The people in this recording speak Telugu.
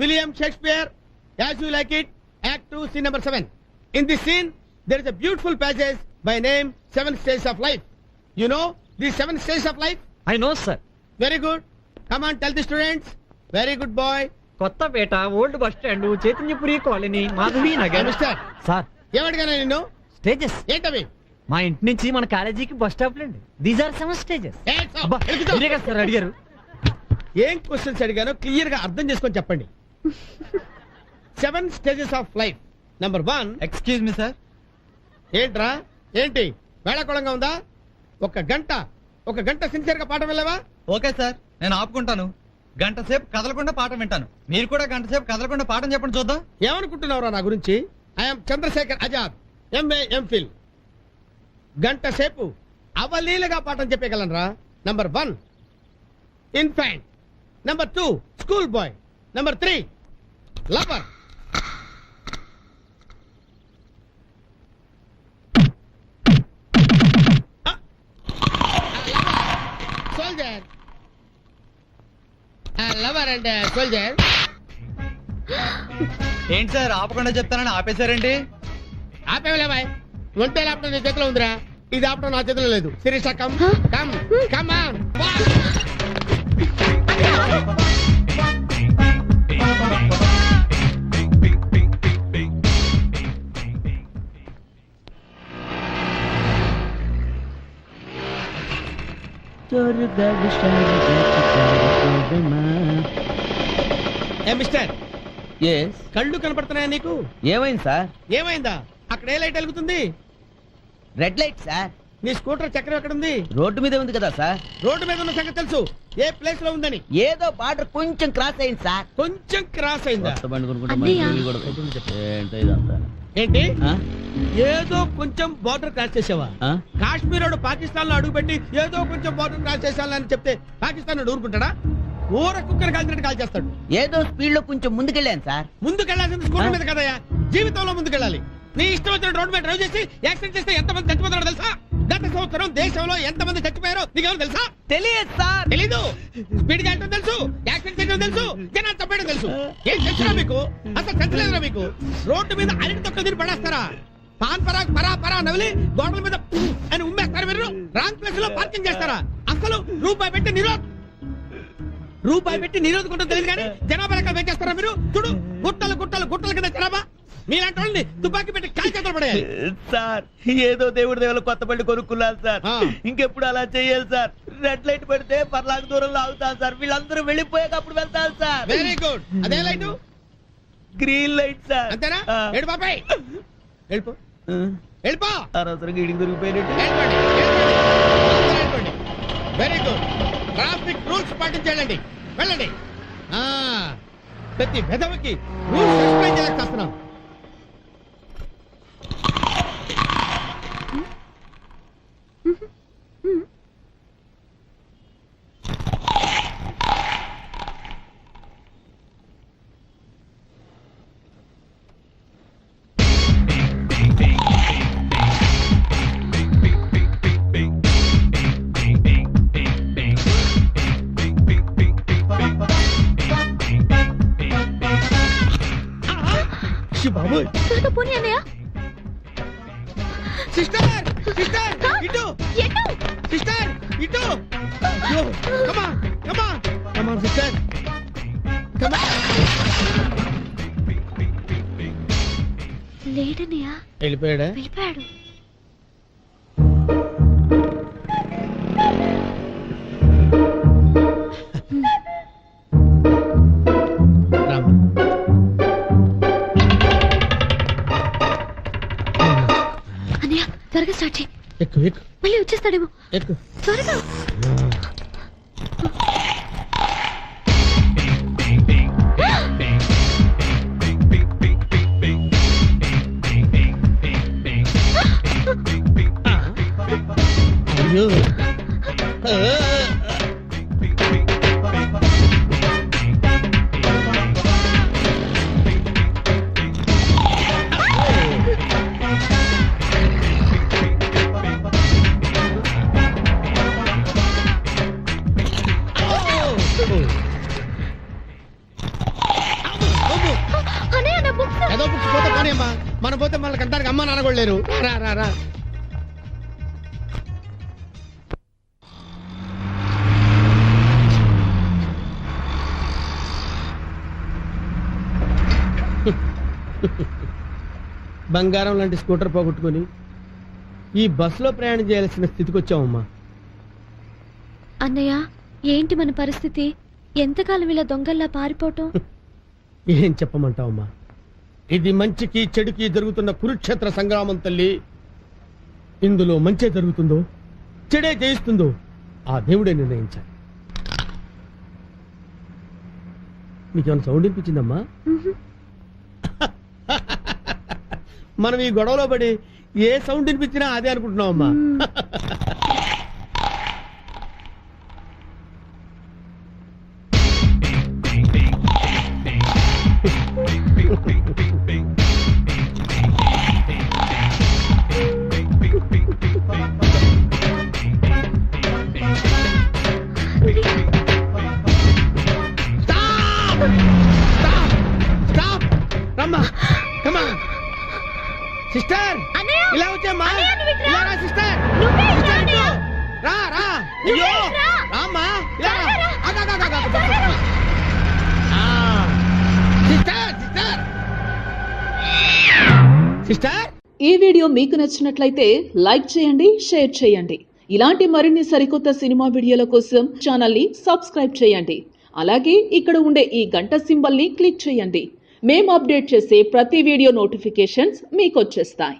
William Shakespeare, as you like it, Act 2, Scene number 7. In this scene, there is a beautiful passage by name 7 Stages of Life. You know these 7 stages of life? I know, sir. Very good. Come on, tell the students. Very good boy. Kothapet old bus stand Chaitanyapuri colony Madhavi Nagar. Mister sir ఏమడిగానా నిన్ను? స్టేజెస్ ఏంటవి? మా ఇంటి నుంచి మన కాలేజీకి బస్ స్టాప్ లేండి. These are 7 stages. మీరే కదా సార్ అడిగారు. ఏం క్వశ్చన్స్ అడిగానో క్లియర్ గా అర్థం చేసుకొని చెప్పండి. 7 stages of life. Number 1. Excuse me sir. ఏంట్రా ఏంటి వేళాకోళంగా ఉందా? ఒక గంట సిన్సియర్ గా పాఠం వెళ్ళావా? ఓకే సార్, నేను ఆపుకుంటాను. గంట సేపు కదలకుండా పాఠం వింటాను. మీరు కూడా గంట సేపు కదలకుండా పాఠం చెప్పండి చూద్దాం. ఏమనుకుంటున్నావురా నా గురించి? I'm Chandrasekhar Azad, MA MPhil. గంట సేపు అవలీలగా పాఠం చెప్పగలనరా. Number 1 infant, number 2 school boy, number 3 lover. Soldier, lover and soldier. ఏంటి సార్ ఆపకుండా చెప్తానని ఆపేశారేంటి? ఆపేవలేవా? ఒంటే లాపటం నీ చేతిలో ఉందిరా, ఇది ఆపటం నా చేతిలో లేదు. Shirisha come come come on. Mister, కళ్ళు కనపడుతున్నాయా నీకు? ఏమైంది సార్? ఏమైందా? అక్కడ ఏ లైట్ వెలుగుతుంది? Red light sir. నీ స్కూటర్ చక్రం ఎక్కడ ఉంది? రోడ్డు మీద ఉంది కదా సార్. రోడ్డు మీద ఉన్న సంగతి తెలుసు, ఏ ప్లేస్ లో ఉందని? ఏదో బార్డర్ కొంచెం క్రాస్ అయింది సార్. కొంచెం క్రాస్ అయిందా? ఏంటి ఏదో కొంచెం బార్డర్ క్రాస్ చేసావా? కాశ్మీర్ పాకిస్తాన్ లో అడుగుపెట్టి ఏదో కొంచెం బార్డర్ క్రాస్ చేసాలని చెప్తే పాకిస్తాన్ ఊరుకుంటాడా? ఊర కుక్కర్ కాల్చినట్టు కాల్ చేస్తాడు. ఏదో స్పీడ్ లో కొంచెం ముందుకెళ్ళాను సార్. ముందుకెళ్లాల్సింది స్కూటర్ మీద కదయా, జీవితంలో ముందుకెళ్ళాలి. నీ ఇష్టం వచ్చిన రోడ్డు మీద డ్రైవ్ చేసి యాక్సిడెంట్ చేస్తే ఎంతమంది చచ్చిపోతారో తెలుసా? గత సంవత్సరం దేశంలో ఎంతమంది చచ్చిపోయారో నీకెవరు తెలుసా? తెలియదు సార్. తెలీదు. స్పీడ్ గా వెళ్ళడం తెలుసు, యాక్సిడెంట్ చేయడం తెలుసు, జనాలు చంపేయడం తెలుసు. ఏం తెలుసురా మీకు? అసలు తెలుసులేదురా మీకు? రోడ్డు మీద అరటి తొక్క తిని పడేస్తారా? పాన్ పరాగ్ పరా పరా నవిలి గోడల మీద అని ఉమ్మేస్తారా మీరు? రాంగ్ ప్లేస్ లో పార్కింగ్ చేస్తారా? అసలు రూపాయి పెట్టి నిరోధకుంటూ తెలియదు కానీ జనాభా లెక్కలు పెంచేస్తారా మీరు? చూడు, గుట్టలు గుట్టలు గుట్టల కింద జనాభా. మీలాంటి వాళ్ళని తుపాకీ పెట్టి కాల్ చేతులు పడేయాలి సార్. ఏదో దేవుడి దేవుళ్ళు కొత్త బండి కొనుక్కున్నారు సార్. ఇంకెప్పుడు అలా చెయ్యాలి సార్. రెడ్ లైట్ పెడితే పర్లాంగ్ దూరంలో ఆగుతాను సార్. వీళ్ళందరూ వెళ్ళిపోయాక అప్పుడు వెళ్తాను సార్. Very good. అదే లైట్? Green light sir. అంతేనా? ఏడు బాబాయ్ వెళ్ళిపో, వెళ్ళిపో. అనవసరంగా ఇడికి దొరికిపోయినట్టు. Very good. ట్రాఫిక్ రూల్స్ పాటించండి, వెళ్ళండి. ప్రతి వెధవకి రూల్స్ ఎక్స్ప్లెయిన్ చేస్తున్నాం. సిస్టర్, సిస్టర్, ఇటు, సిస్టర్, ఇటు. Come on, come on, come on, sister. Come on. లేడనియా? వెళ్ళిపోయాడా? వెళ్ళిపోయాడు. అన్నయ్య త్వరగా స్టార్ట్ చేయి. ఎక్కు ఎక్కు. మళ్ళీ వచ్చేస్తాడేమో. ఎక్కు త్వరగా. అయ్యో. మనం పోతే మనకి అంతానికి అమ్మ నాన్న కూడా లేరు. రా రా రా బంగారం లాంటి స్కూటర్ పోగొట్టుకొని ఈ బస్సులో ప్రయాణం చేయాల్సిన స్థితికి వచ్చామమ్మా. అన్నయ్య ఏంటి మన పరిస్థితి? ఎంతకాలం ఇలా దొంగల్లా పారిపోవటం? ఏం చెప్పమంటావమ్మా, ఇది మంచికి చెడుకి జరుగుతున్న కురుక్షేత్ర సంగ్రామం తల్లి. ఇందులో మంచే జరుగుతుందో చెడే జయిస్తుందో ఆ దేవుడే నిర్ణయించాలి. నీకేమైనా సౌండ్ వినిపించిందమ్మా? మనం ఈ గొడవలో పడి ఏ సౌండ్ వినిపించినా అదే అనుకుంటున్నావమ్మా. సిస్టర్ ఇలా వచ్చామ్మా, ఇలా రా సిస్టర్. రా రా, అయ్యో రామ్మా, ఇలా సిస్టర్ సిస్టర్ సిస్టర్. ఈ వీడియో మీకు నచ్చినట్లయితే లైక్ చేయండి, షేర్ చేయండి. ఇలాంటి మరిన్ని సరికొత్త సినిమా వీడియోల కోసం ఛానల్ ని సబ్స్క్రైబ్ చేయండి. అలాగే ఇక్కడ ఉండే ఈ గంట సింబల్ ని క్లిక్ చేయండి. మేము అప్డేట్ చేసే ప్రతి వీడియో నోటిఫికేషన్స్ మీకు వచ్చేస్తాయి.